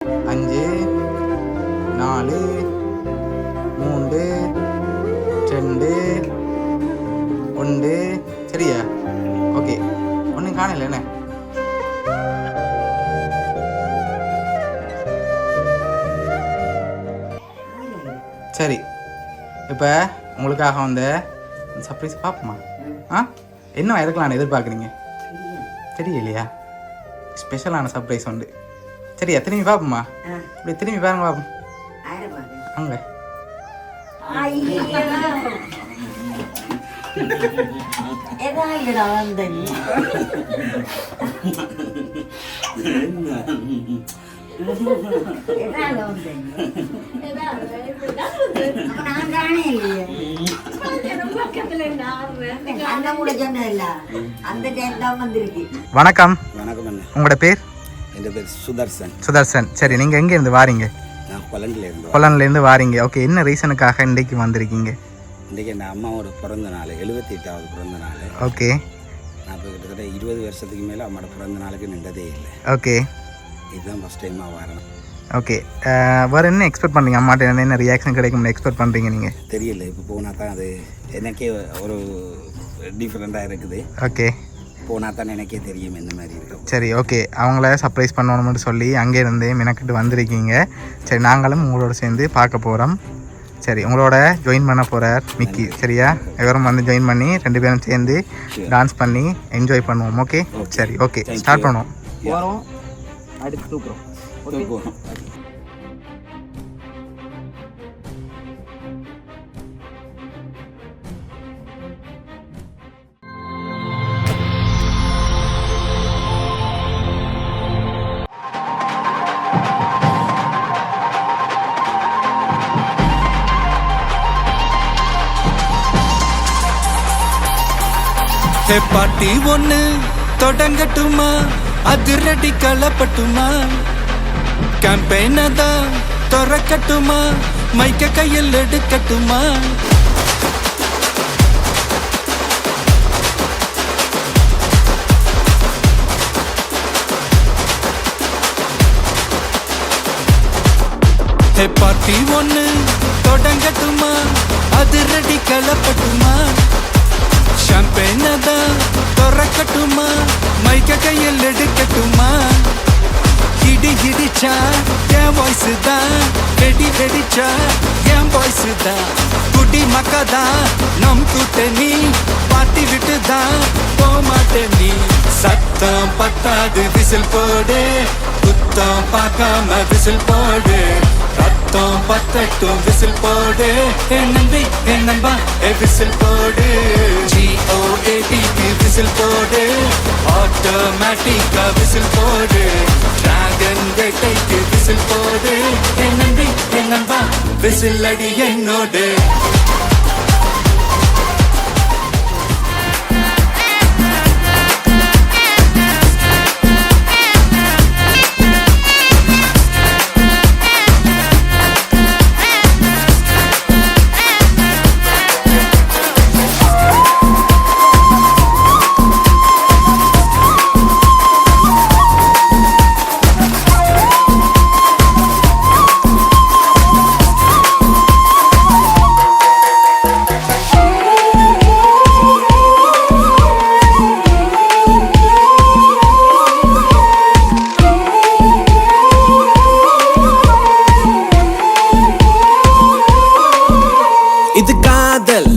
5 4 3 2 1 சரியா? ஓகே, ஒன்றும் காணல என்ன? சரி, இப்போ உங்களுக்காக வந்த சர்ப்ரைஸ் பார்ப்போமா? என்ன இருக்கலாம்னு எதிர்பார்க்குறீங்க? தெரியலையா? ஸ்பெஷலான சர்ப்ரைஸ் உண்டு. சரியா? திரும்பி பார்ப்போமா? இப்படி திரும்பி பாருங்க பார்ப்போம். அங்கே வணக்கம். உங்களோட பேர்? என் பேர் சுதர்சன். சுதர்சன், சரி. நீங்க எங்க இருந்து வாரீங்க? நான் கொல்லன்ல இருந்து வாரீங்க. ஓகே, என்ன ரீசனுக்காக இன்றைக்கு வந்திருக்கீங்க? இன்றைக்கி என் அம்மாவோட பிறந்த நாள், 78வது பிறந்த நாள். ஓகே. நான் இப்போ கிட்டத்தட்ட 20 வருஷத்துக்கு மேலே அம்மாவோட பிறந்த நாளுக்கு நின்றதே இல்லை. ஓகே, இதுதான் ஃபஸ்ட் டைமாக வரணும். ஓகே, வேறு என்ன எக்ஸ்பெக்ட் பண்ணுறீங்க? அம்மாட்ட என்ன ரியாக்ஷன் கிடைக்கும்னு எக்ஸ்பெக்ட் பண்ணுறீங்க நீங்கள்? தெரியல, இப்போ போனால் தான் அது எனக்கே ஒரு டிஃப்ரெண்ட்டாக இருக்குது. ஓகே, போனால் தான் எனக்கே தெரியும் என்ன மாதிரி இருக்கும். சரி, ஓகே. அவங்கள சர்ப்ரைஸ் பண்ணணும்னு சொல்லி அங்கேருந்து மெனக்கிட்டு வந்திருக்கீங்க. சரி, நாங்களும் உங்களோட சேர்ந்து பார்க்க போகிறோம். சரி, உங்களோட ஜாயின் பண்ண போகிறார் மிக்கி. சரியா? எவரும் வந்து ஜாயின் பண்ணி 2 பேரும் சேர்ந்து டான்ஸ் பண்ணி என்ஜாய் பண்ணுவோம். ஓகே, சரி, ஓகே, ஸ்டார்ட் பண்ணுவோம். போகிறோம், அடுத்து தூக்குறோம். பாட்டி ஒண்ணு தொடங்கட்டுமா? அதிரடி களப்பட்டுமா? கேம்பெயின தான் திறக்கட்டுமா? மைக்க கையில் எடுக்கட்டுமா? பாட்டி ஒண்ணு தொடங்கட்டுமா? அதிரடி களப்பட்டுமா? ஷாம்பெயின தான் திறக்கட்டுமா? மைக்க கையில் எடுக்கட்டுமா? இடி இடிச்சா என் வாய்ஸ் தான், வெடி வெடிச்சா என் வாய்ஸ் தான். குடி மக்கதான் நம் கூட்டணி, பாட்டி விட்டு தான் போமாட்டேன் நீ. சத்தம் பத்தாது விசில் போடு, குத்தம் பார்க்காம விசில் போடு. ரத்தம் பத்தட்டும் விசில் போடு, என் நம்பி என் நம்பா விசில் போடு. GOATக்கு விசில் போடு, ஆட்டோமேட்டிக்கா விசில் போடு. டிராகன் வேட்டைக்கு விசில் போடு, என் நம்பி என் நம்பா விசில் அடி என்னோடு. இது காதல்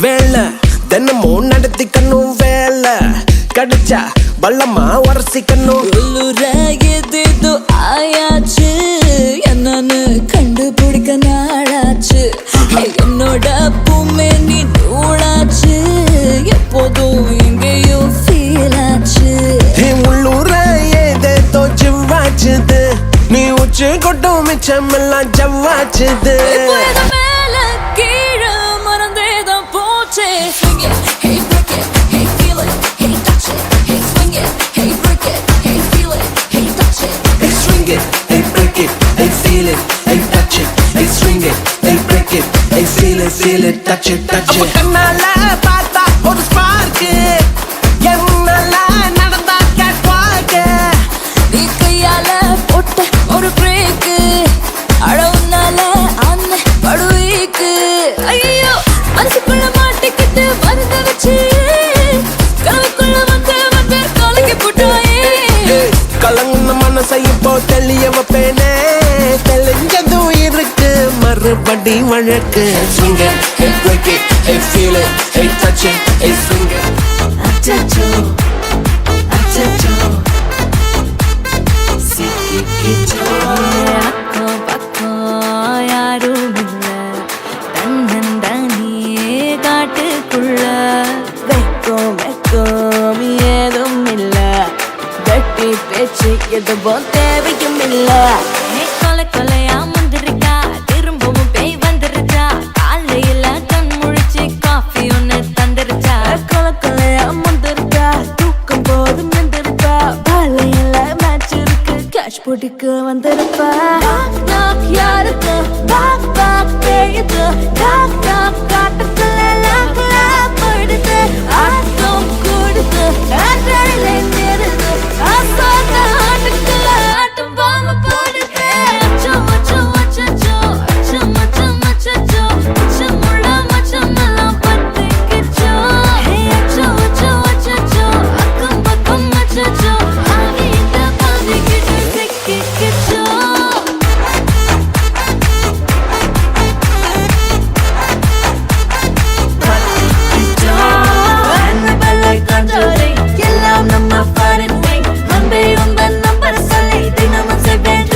வேலை, தினமும் நடத்திக்கணும் வேலை. கடிச்சா பள்ளமா உரசிக்கணும். உள்ளுராயதேதோ ஆயாச்சு, என்னன்னு கண்டுபிடிக்க நாளாச்சு. என்னோட பூமே நீ நூலாச்சு, எப்போதும் எங்கேயோ ஃபீல் ஆச்சு. உள்ளூர ஏதேதோ ஜிவ்வாச்சுது, நீ உச்சி கொட்டும் மிச்சமெல்லாம் ஜவ்வாச்சுது. கீழே மறந்தேதான் போச்சே. Swing it, hey break it, hey feel it, hey touch it, hey swing it, hey break it, hey feel it, hey touch it. Hey swing it, hey break it, hey feel it, hey touch it. Hey swing it, hey break it, hey feel it, touch it, touch it. கண்ணால பார்த்தா ஒரு spark, என்னால நடந்தா catwalk. நீ கையால போட்ட ஒரு break, வைப்பேனே தெளிஞ்சதும் இருக்கு மறுபடி வழக்கு Swing it, hey break it, hey feel it, hey touch it, hey swing it அச்சச்சோ அச்சச்சோ சிக்கிக்கிச்சோ அக்கம் பக்கம் யாரும் இல்ல தன்னந்தனியே காட்டுக்குள்ள வெக்கம் வெக்கம் ஏதும் இல்ல கட்டி பேச்சு எதுவும் தேவையும் இல்ல கொலை கொலையா வந்திருக்கா திரும்பவும் பேய் வந்துருச்சா காலையில கண் முழிச்சு காஃபி ஒன்னு தந்துருச்சா கொலை கொலையா வந்திருக்கா தூக்கம் போதும் வந்திருக்கா காலையில மேட்ச் இருக்கு கேஷ் போட்டுக்கு வந்திருப்பா யாருக்கு பாக் பாக் பேயுது டாக் டாக் காட்டுக்குள்ள லாக்ல படுது ஆட்டம் கூடுது ஆட்டடிலே நேருது ஆசாத ஆட்டுக்குள்ள ஆட்டம் பாம போடுது அச்சம் அச்சம் அச்சச்சோ அச்சம் அச்சம் அச்சச்சோ அச்சமுள்ள மச்சமெல்லாம் பத்திக்கிச்சோ அச்சம் அச்சம் அச்சச்சோ அக்கம் பக்கம் அச்சச்சோ ஆகிட்ட பாதிக்கிட்டு சிக்கிக்கிச்சோ எல்லாம் நம்ம பாருமை அன்பே உங்கள் நம்பர் சொல்லி தினமும் செய்வேன்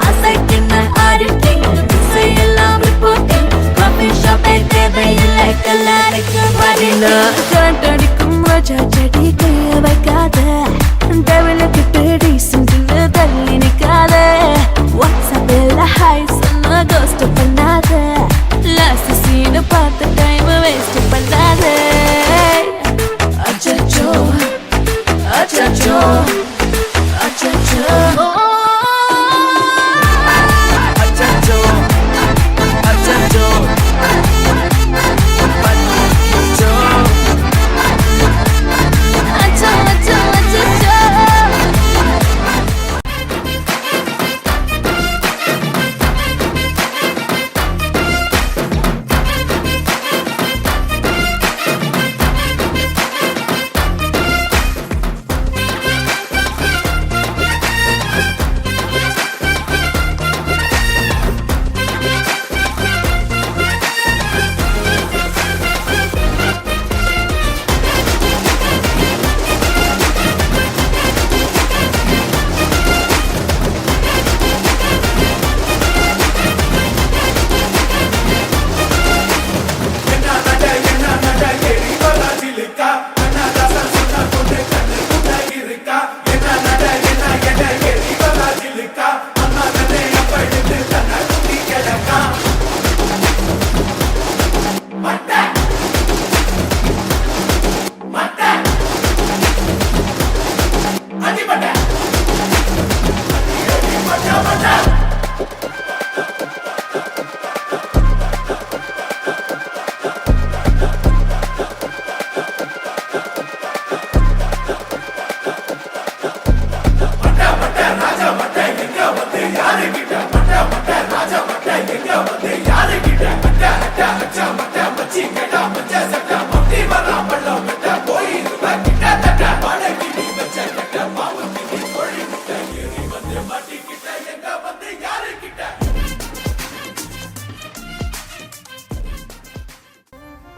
அசைக்கின்ற ஆடிட்டிங் எல்லாம் ரிப்போர்ட்டிங் காஃபி ஷாப்பே தேவையில்லை கல்லறைக்கு வரல கரண்ட் அடிக்கும் ரோஜா செடி கைய வைக்காத டெவலுக்கு டீசென்ட்னு தள்ளி நிக்காத வாட்ஸ்அப்பில் ஹாய் சொன்ன கோஸ்ட் பண்ணாத லாஸ்ட் சீன் பார்த்த டைம் வேஸ்ட் பண்ணாத அச்சச்சோ அச்சச்சோ அச்சச்சோ அச்சச்சோ அச்சச்சோ பத்திக்கிச்சோ அச்சோ அச்சோ அச்சச்சோ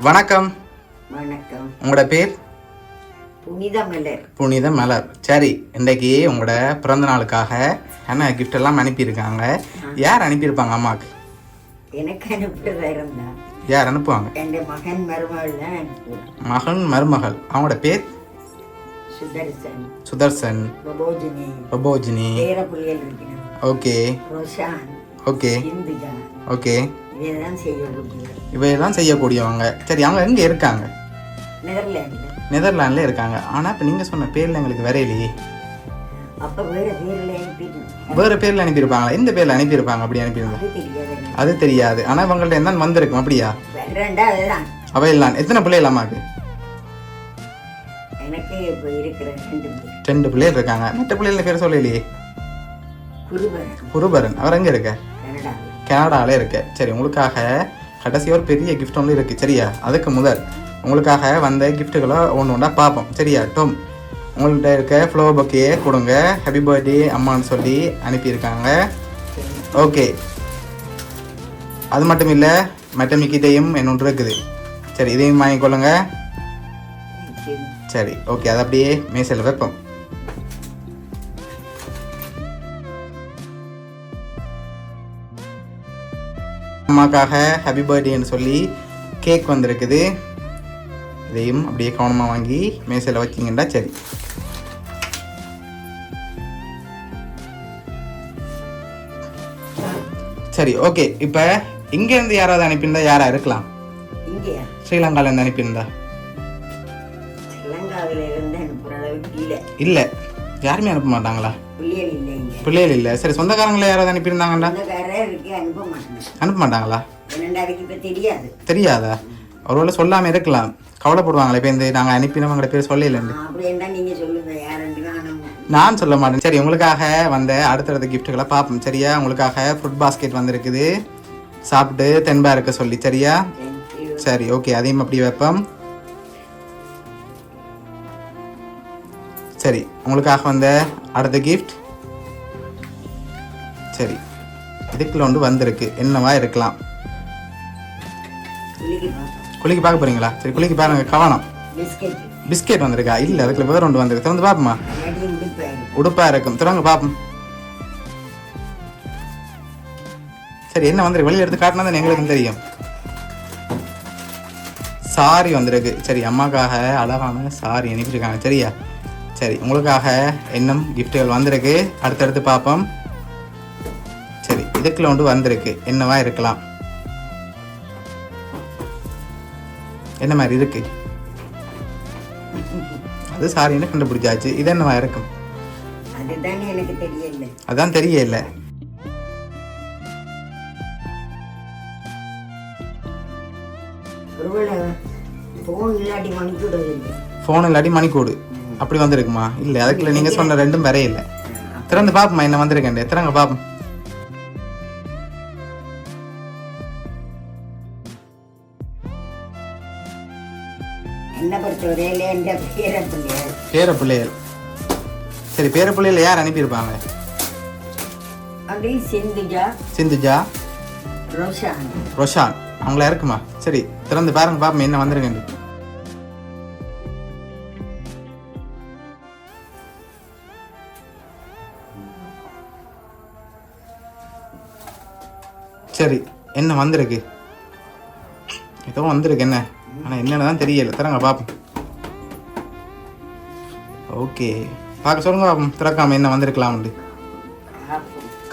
வணக்கம். வணக்கம். உங்களோட பேர்? புனித மலர். புனித மலர். சரி, இன்றைக்கு உங்களோட பிறந்த நாளுக்காக என்ன கிஃப்ட் எல்லாம் அனுப்பியிருக்காங்க. யார் அனுப்பியிருப்பாங்க அம்மாவுக்கு? எனக்கு அனுப்புறதாயிரம் தான். யார் அனுப்புவாங்க? என் மகன் மருமகள் தான் அனுப்புவாங்க. மகன் மருமகள். அவங்களோட பேர்? சுதர்சன். சுதர்சன். பபோஜினி. பபோஜினி. பேர புள்ளியல் இருக்கிறாங்க. Okay. Roshan. Okay. Induja. Okay. இதெல்லாம் செய்யக்கூடிய. இவையெல்லாம் செய்யக்கூடியவங்க. சரி, அவங்க எங்கே இருக்காங்க? நெதர்லாண்டில். நெதர்லாண்டில் இருக்காங்க. ஆனால் இப்போ நீங்கள் சொன்ன பேரில் எங்களுக்கு வரையிலையே. அப்போ வேறு பேரில் அனுப்பிட்டு. வேறு பேரில் அனுப்பியிருப்பாங்களா? எந்த பேரில் அனுப்பியிருப்பாங்க? அப்படி அனுப்பியிருந்தோம். அது தெரியாது. ஆனால் இவங்கள்ட்ட என்ன வந்திருக்கும்? அப்படியா? ரெண்டாவதுதான். அவையெல்லாம் எத்தனை பிள்ளைகள் அம்மாவுக்கு? எனக்கு இப்போ இருக்கிற 2 பிள்ளைகள் இருக்காங்க. மற்ற பிள்ளைகள் பேர் சொல்லலையே. குருபரன். குருபரன். அவர் எங்கே இருக்க? கனடாவில் இருக்க. சரி, உங்களுக்காக கடைசி ஒரு பெரிய கிஃப்ட் ஒன்று இருக்குது. சரியா? அதுக்கு முதல் உங்களுக்காக வந்த கிஃப்ட்டுகளை ஒன்று ஒன்றா பார்ப்போம். சரியா? டொம், உங்கள்கிட்ட இருக்க ஃப்ளவர் பொக்கையே கொடுங்க. ஹாப்பி பர்த்டே அம்மான்னு சொல்லி அனுப்பியிருக்காங்க. ஓகே, அது மட்டும் இல்லை, மற்ற மிக்கிட்டையும் என்னொன்று இருக்குது. சரி, இதையும் வாங்கிக்கொள்ளுங்க. சரி, ஓகே, அதை அப்படியே மேசையில் வைப்போம். அம்மாக்காக ஹாப்பி பர்த்டேன்னு சொல்லி கேக் வந்திருக்குது. இதையும் அப்படியே கவனமாக வாங்கி மேசையில் வச்சிங்கன்னா சரி. சரி, ஓகே. இப்போ இங்கேருந்து யாராவது அனுப்பியிருந்தா யாராக இருக்கலாம்? இங்கேயா? ஸ்ரீலங்காலேருந்து அனுப்பியிருந்தா? ஸ்ரீலங்காவில் இருந்து அனுப்புகிற அளவுக்கு இல்லை. இல்லை, யாருமே அனுப்ப மாட்டாங்களா? பிள்ளைகள் இல்லை இங்கே. பிள்ளைகள் இல்லை. சரி, சொந்தக்காரங்களே யாராவது அனுப்பியிருந்தாங்கண்டா? சொந்தக்காரர் இருக்கு, அனுப்ப மாட்டேன். அனுப்ப மாட்டாங்களா? என்னண்டா அதுக்கு இப்போ தெரியாது. தெரியாதா? ஒருவேளை சொல்லாமல் இருக்கலாம், கவலைப்படுவாங்களே. இப்போ இந்த நாங்கள் அனுப்பினவங்கள பேர் சொல்லலைண்டு. அப்படி என்ன நீங்கள் சொல்லுங்க, யாருன்னு நான் சொல்ல மாட்டேன். சரி, உங்களுக்காக வந்த அடுத்தடுத்த கிஃப்ட்டுகளை பார்ப்போம். சரியா? உங்களுக்காக ஃப்ரூட் பாஸ்கெட் வந்திருக்குது, சாப்பிட்டு தென்பா இருக்க சொல்லி. சரியா? சரி, ஓகே, அதையும் அப்படி வைப்போம். சரி, உங்களுக்காக வந்த அடுத்த கிஃப்ட். சரி, இதுக்குள்ள ஒன்று வந்திருக்கு, என்னவா இருக்கலாம்? குளிக்க பார்க்க போறீங்களா? சரி, குளிக்க பாருங்க, கவனம். பிஸ்கெட் வந்திருக்கா? இல்லை, அதுக்குள்ள வேற ஒன்று வந்திருக்கு. திறந்து பார்ப்போமா? உடுப்பா இருக்கும், திறங்க பார்ப்போம். சரி, என்ன வந்திருக்கு? வெளியே எடுத்து காட்டினா தான் எங்களுக்கும் தெரியும். சாரி வந்திருக்கு. சரி, அம்மாக்காக அழகான சாரி அனுப்பியிருக்காங்க. சரியா? சரி, உங்களுக்காக இன்னும் கிஃப்ட்டுகள் வந்திருக்கு, அடுத்தடுத்து பார்ப்போம். சரி, இதுக்குள்ள ஒன்று வந்திருக்கு, என்னவா இருக்கலாம்? என்ன மாதிரி இருக்கு? அது சாரின்னு கண்டுபிடிச்சாச்சு. இது என்னவா இருக்கும்? அதுதான் எனக்கு தெரியல. அதான் தெரியல. ஃபோன் இல்லாட்டி மணிக்கூடு அப்படி வந்திருக்குமா? இல்லை, அதுக்குள்ள நீங்க சொன்ன ரெண்டும் வரைய இல்லை. திறந்து பார்ப்போமா என்ன வந்திருக்கேன்? திறங்க பார்ப்போம். என்ன பொறுத்தவரையில என்ற பேரப்பிள்ளைகள். பேரப்பிள்ளைகள். சரி, பேரப்பிள்ளைகள் யார் அனுப்பியிருப்பாங்க? அப்படி சிந்துஜா, சிந்துஜா, ரோஷான். ரோஷான் அவங்களா இருக்குமா? சரி, திறந்து பாருங்க பாப்போம் என்ன வந்திருக்கேன். சரி, என்ன வந்திருக்கு? ஏதோ வந்திருக்கு, என்ன ஆனால் என்னன்னு தான் தெரியல. திறங்க பார்ப்போம். ஓகே, பார்க்க சொல்லுங்க பார்ப்போம். திறக்காம என்ன வந்திருக்கலாம்? உண்டு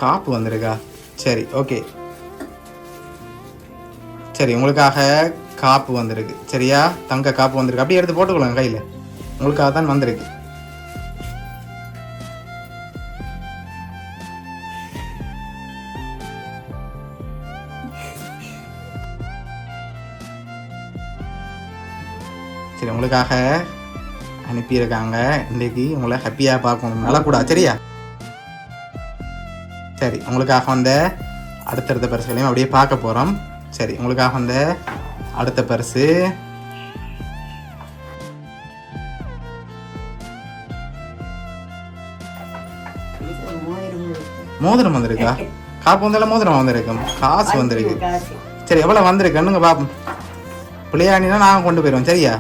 காப்பு வந்திருக்கா? சரி, ஓகே. சரி, உங்களுக்காக காப்பு வந்திருக்கு. சரியா? தங்க காப்பு வந்திருக்கு. அப்படியே எடுத்து போட்டுக்கொள்ளுங்க கையில். உங்களுக்காக தான் வந்திருக்கு. சரி, உங்களுக்காக அனுப்பியிருக்காங்க. இன்றைக்கு உங்களை ஹாப்பியாக பார்க்கணும், நல்லா கூட. சரியா? சரி, உங்களுக்காக வந்த அடுத்தடுத்த பரிசுகளையும் அப்படியே பார்க்க போகிறோம். சரி, உங்களுக்காக வந்த அடுத்த பரிசு மோதிரம் வந்திருக்கா? காப்பு வந்தாலும் மோதிரம் வந்திருக்கும், காசு வந்திருக்கு. சரி, எவ்வளோ வந்திருக்குன்னு பார்ப்போம். பிள்ளையாண்டினா நாங்கள் கொண்டு போயிடுவோம். சரியா?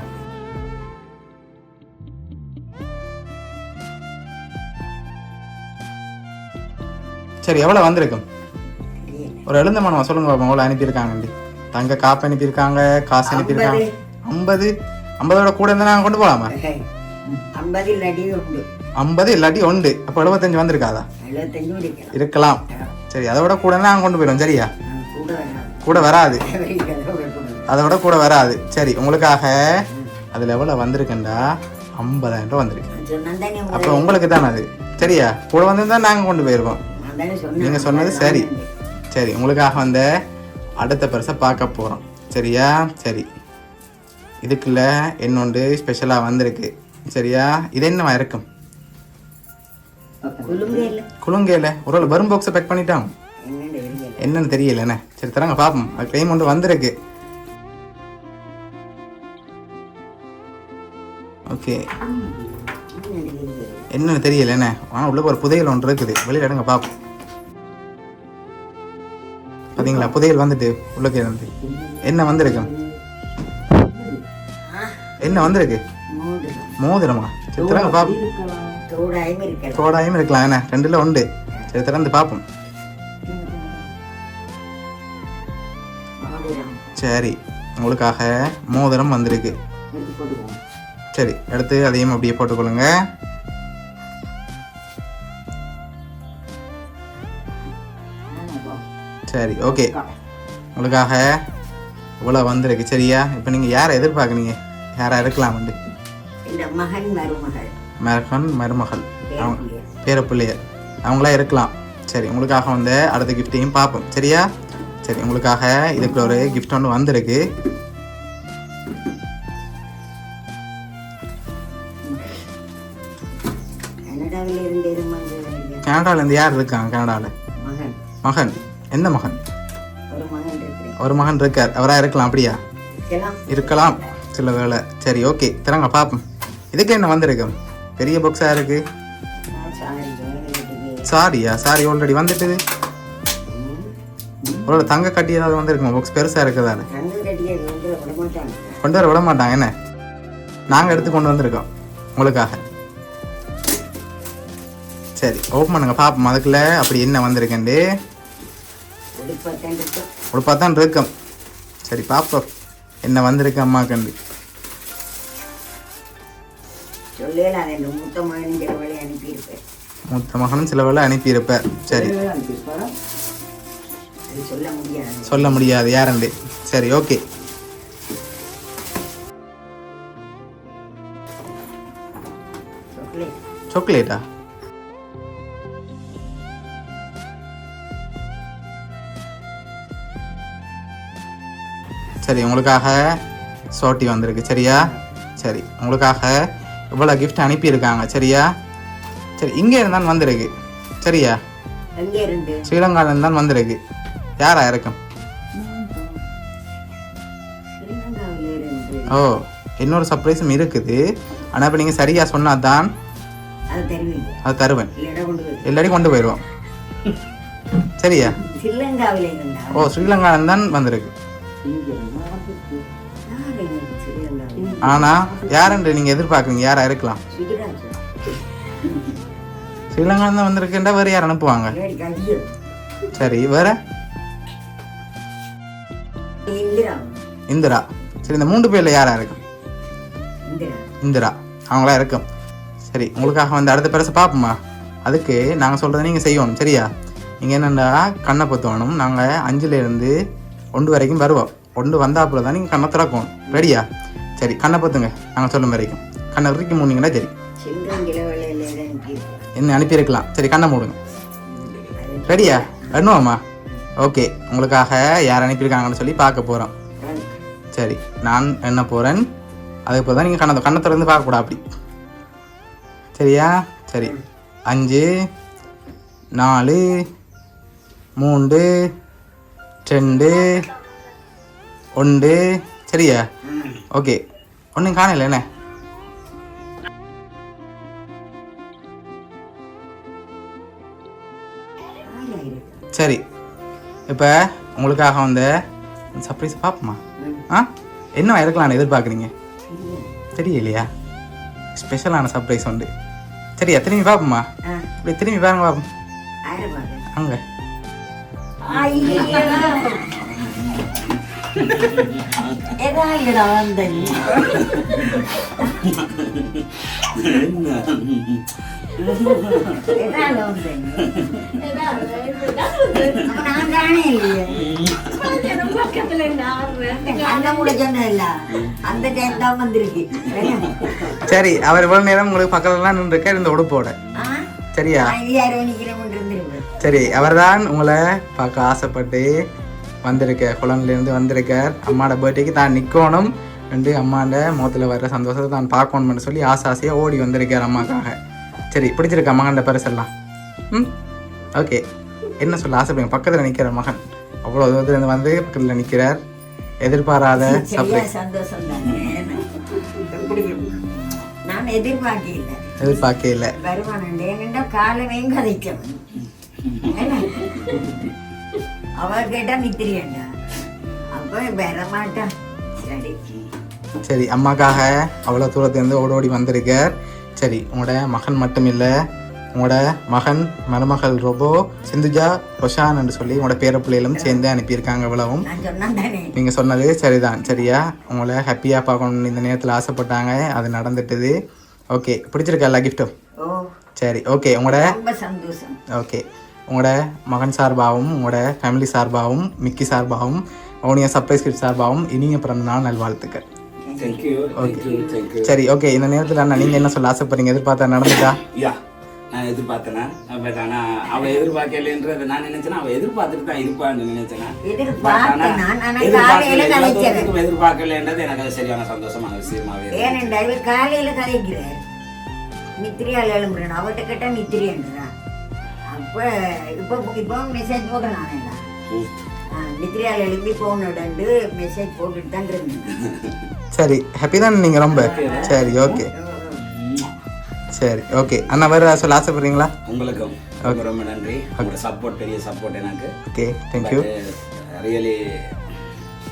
சரி, எவ்வளோ வந்திருக்கும்? ஒரு எழுந்தமானவா சொல்லுங்க பாப்பா. எவ்வளோ அனுப்பியிருக்காங்க? தங்க காப்பு அனுப்பியிருக்காங்க, காசு அனுப்பியிருக்காங்க. 50. 50ஓட கூட இருந்தால் நாங்கள் கொண்டு போகலாமா? 50 இல்லாட்டி உண்டு. அப்போ 75 வந்திருக்காதா? இருக்கலாம். சரி, அதோட கூட நாங்கள் கொண்டு போயிடுவோம். சரியா? கூட வராது, அதோட கூட வராது. சரி, உங்களுக்காக அதில் எவ்வளோ வந்திருக்குண்டா? 50,000 ரூபா வந்திருக்கு. அப்போ உங்களுக்கு தானே அது. சரியா? கூட வந்திருந்தா நாங்கள் கொண்டு போயிருக்கோம். நீங்கள் சொன்னது சரி. சரி, உங்களுக்காக வந்த அடுத்த பரிசை பார்க்க போகிறோம். சரியா? சரி, இதுக்குள்ள என்னொன்று ஸ்பெஷலாக வந்திருக்கு. சரியா? இது என்னவா இருக்கும்? குலுங்கையில் ஒரு வரும் பாக்ஸை பேக் பண்ணிட்டான். என்னன்னு தெரியல. என்ன? சரி, தரங்க பார்ப்போம். அது டைம் ஒன்று வந்திருக்கு. ஓகே, என்னன்னு தெரியல என்ன, ஆனால் உள்ள ஒரு புதையல் ஒன்று இருக்குது, வெளியில் எடுங்க பார்ப்போம். பார்த்தீங்களா புதையல் வந்துட்டு உள்ளே இருந்து என்ன வந்திருக்கு, என்ன வந்திருக்கு? மோதிரமா? சரி திறங்க பார்ப்போம். தோடாயும் இருக்கலாம் என்ன, ரெண்டுல உண்டு. சரி திறந்து பார்ப்போம். சரி உங்களுக்காக மோதிரம் வந்திருக்கு. சரி எடுத்து அதையும் அப்படியே போட்டுக்கொள்ளுங்க. சரி ஓகே, உங்களுக்காக இவ்வளோ வந்திருக்கு. சரியா, இப்போ நீங்கள் யாரை எதிர்பார்க்குறீங்க? யாராக இருக்கலாம்? வந்து மகன் மருமகள், மகன் மருமகள், அவங்க பேரப்பிள்ளையர் அவங்களா இருக்கலாம். சரி உங்களுக்காக வந்து அடுத்த கிஃப்டையும் பார்ப்போம். சரியா, சரி உங்களுக்காக இதுக்குள்ள ஒரு கிஃப்ட் ஒன்று வந்திருக்கு. கனடாவிலேருந்து யார் இருக்காங்க? கனடாவில் மகன். எந்த மகன்? ஒரு மகன் இருக்கார். அவராக இருக்கலாம். அப்படியா? இருக்கலாம் சில வேலை. சரி ஓகே திறங்க பார்ப்போம். இதுக்கு என்ன வந்திருக்கு? பெரிய பாக்ஸாக இருக்கு. சாரியா? சாரி ஆல்ரெடி வந்துட்டுது. உங்களோட தங்க கட்டி ஏதாவது வந்திருக்குமா? பாக்ஸ் பெருசாக இருக்குதானே? கொண்டு வர விட மாட்டாங்க என்ன, நாங்கள் எடுத்து கொண்டு வந்திருக்கோம் உங்களுக்காக. சரி ஓப்பன் பண்ணுங்க பார்ப்போம் அதுக்குள்ள அப்படி என்ன வந்திருக்கேன்டு. உடுப்பாத்தான் இருக்கும். சரி பாப்போம் என்ன வந்திருக்கு அம்மாக்கண்டு. மூத்த மகனும் சில வேலை அனுப்பியிருப்பார். சரி சொல்ல முடியாது யாரண்டு. சரி ஓகே. சாக்லேட்டா? சரி உங்களுக்காக சோட்டி வந்திருக்கு. சரியா, சரி உங்களுக்காக இவ்வளோ கிஃப்ட் அனுப்பியிருக்காங்க. சரியா, சரி இங்கே இருந்தாலும் வந்திருக்கு. சரியா, ஸ்ரீலங்காவில் தான் வந்திருக்கு. யாரா இருக்கும்? ஓ இன்னொரு சர்ப்ரைஸும் இருக்குது. ஆனால் இப்போ நீங்கள் சரியாக சொன்னால் தான் அது தருவேன், எல்லாரையும் கொண்டு போயிடுவோம். சரியா? ஓ ஸ்ரீலங்காவில் தான் வந்திருக்கு. ஆனா யாருன்னு நீங்க எதிர்பார்க்குறீங்க? யாரா இருக்கலாம்? ஸ்ரீலங்கா தான் வந்திருக்குண்டா வேற யார் அனுப்புவாங்க? சரி வேற? இந்திரா. சரி இந்த 3 பேர்ல யாரா இருக்கும்? இந்திரா அவங்களா இருக்கும். சரி உங்களுக்காக வந்து அடுத்த பெருசை பார்ப்போமா? அதுக்கு நாங்கள் சொல்கிறத நீங்கள் செய்யணும். சரியா, நீங்கள் என்னென்னா கண்ணை பொத்தணும். நாங்கள் 5லேருந்து 1 வரைக்கும் வருவோம். 1 வந்தாப்புல தான் நீங்கள் கண்ணை திறக்கணும். ரெடியா? சரி கண்ணை பொத்துங்க. நாங்கள் சொல்லும் வரைக்கும் கண்ணை வரைக்கும் மூடிங்கன்னா சரி. என்ன அனுப்பியிருக்கலாம். சரி கண்ணை மூடுங்க. ரெடியா? பண்ணுவோம்மா? ஓகே உங்களுக்காக யார் அனுப்பியிருக்காங்கன்னு சொல்லி பார்க்க போகிறோம். சரி நான் என்ன போகிறேன், அதுக்கு தான் நீங்கள் கண்ணை திறந்து பார்க்கக்கூடாது அப்படி. சரியா? சரி 5 4 3 2 1. சரியா? ஓகே ஒன்றும் காணல என்ன? சரி இப்போ உங்களுக்காக வந்து சர்ப்ரைஸ் பார்ப்போமா? என்ன இருக்கலாம்னு எதிர்பார்க்குறீங்க? தெரியலையா? ஸ்பெஷலான சர்ப்ரைஸ் உண்டு. சரியா திரும்பி பார்ப்போமா? இப்படி திரும்பி பாருங்க பார்ப்போம். அங்கே சரி அவர் இவ்வளவு நேரம் உங்களுக்கு பக்கத்துலாம் நின்றுருக்கார் இந்த உடுப்போட. சரியா? சரி அவர் தான் உங்களை பார்க்க ஆசைப்பட்டு வந்திருக்க, குளம்லேருந்து வந்திருக்கார். அம்மாவோட பர்த்டேக்கு தான் நிற்கணும் ரெண்டு அம்மாண்ட முகத்தில் வர்ற சந்தோஷத்தை தான் பார்க்கணும்னு சொல்லி ஆசையாக ஓடி வந்திருக்கார் அம்மாக்காக. சரி பிடிச்சிருக்க அம்மாண்ட பரிசெல்லாம்? ஓகே என்ன சொல்ல ஆசைப்படுங்க? பக்கத்தில் நிற்கிற மகன் அவ்வளோ தூரத்துலேருந்து வந்து பக்கத்தில் நிற்கிறார். எதிர்பாராத சர்ப்ரைஸ். சந்தோஷம் தானே, நான் எதிர்பார்க்கல. எதிர்பார்க்க இல்லை. வருமானம் ஏனென்றா காலமையும் கதைக்கணும். அவர் கேட்டா நித்திரியண்டா, அப்ப வரமாட்டான். சரி சரி, அம்மாக்காக அவ்வளோ தூரத்துலேருந்து ஓடோடி வந்திருக்கார். சரி, உங்களோட மகன் மட்டும் இல்லை, உங்களோட மகன், மருமகள் ரொபோ, சிந்துஜா, ரொஷான் என்று சொல்லி உங்களோட பேர பிள்ளைகளும் சேர்ந்து அனுப்பியிருக்காங்க. இவ்வளவும் நான் சொன்னேன் தானே. நீங்கள் சொன்னது சரிதான். சரியா, உங்களை ஹாப்பியாக பார்க்கணும்னு இந்த நேரத்தில் ஆசைப்பட்டாங்க, அது நடந்துட்டுது. ஓகே, பிடிச்சிருக்கா எல்லா கிஃப்ட்டும்? ஓ சரி, ஓகே. உங்களோட ரொம்ப சந்தோஷம். ஓகே, உங்களோட மகன் சார்பாகவும் உங்களோட ஃபேமிலி சார்பாகவும் மிக்கி சார்பாகவும் அவனியா சர்ப்ரைஸ் கிஃப்ட் சார்பாகவும் இனிய பிறந்த நாள் நல்வாழ்த்துக்கள். Thank you thank you. சரி, ஓகே. இந்த நேரத்தில் அண்ணா நீங்கள் என்ன சொல்ல ஆசைப்படுறீங்க? எதிர்பார்த்தா நடந்துட்டா? யா, நான் எதிர்பார்த்தேனா, பட் ஆனால் அவள் எதிர்பார்க்கலன்றது நான் நினைச்சேன்னா, அவள் எதிர்பார்த்துட்டு தான் இருப்பான்னு நினைச்சேன்னா, எதிர்பார்த்தேன் நான். ஆனா காலையில கதைக்கிறேன். எதிர்பார்க்கலன்றது எனக்கு அது சரியான சந்தோஷமான விஷயமாவே. ஏனென்றா இவர் காலையில கதைக்கிறார், நித்திரியால் எழும்புறேன். அவர்கிட்ட கேட்டா நித்திரியன்றான். அப்ப இப்போ மெசேஜ் போடுறான். நித்திரியால் எழுப்பி போன் உடண்டு மெசேஜ் போட்டுட்டு தான் இருந்தேன். சரி, ஹாப்பி தான் நீங்கள் ரொம்ப. சரி, ஓகே. சரி, ஓகே. அண்ணா வேறு சொல்ல ஆசைப்படுறீங்களா? உங்களுக்கும் ரொம்ப ரொம்ப நன்றி. உங்களோட சப்போர்ட், பெரிய சப்போர்ட் எனக்கு. Okay, thank you. Really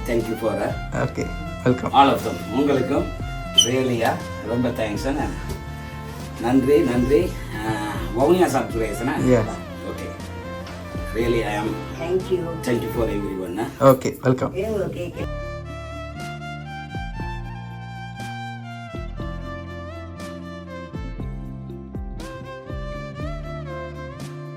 thank you for okay, welcome. All of them. உங்களுக்கும் ரியலியா ரொம்ப தேங்க்ஸ். நன்றி நன்றி. வவுனியா சர்ப்ரைஸ்னா. Okay, really I am thank you. Thank you for everyone. Okay, welcome. Okay.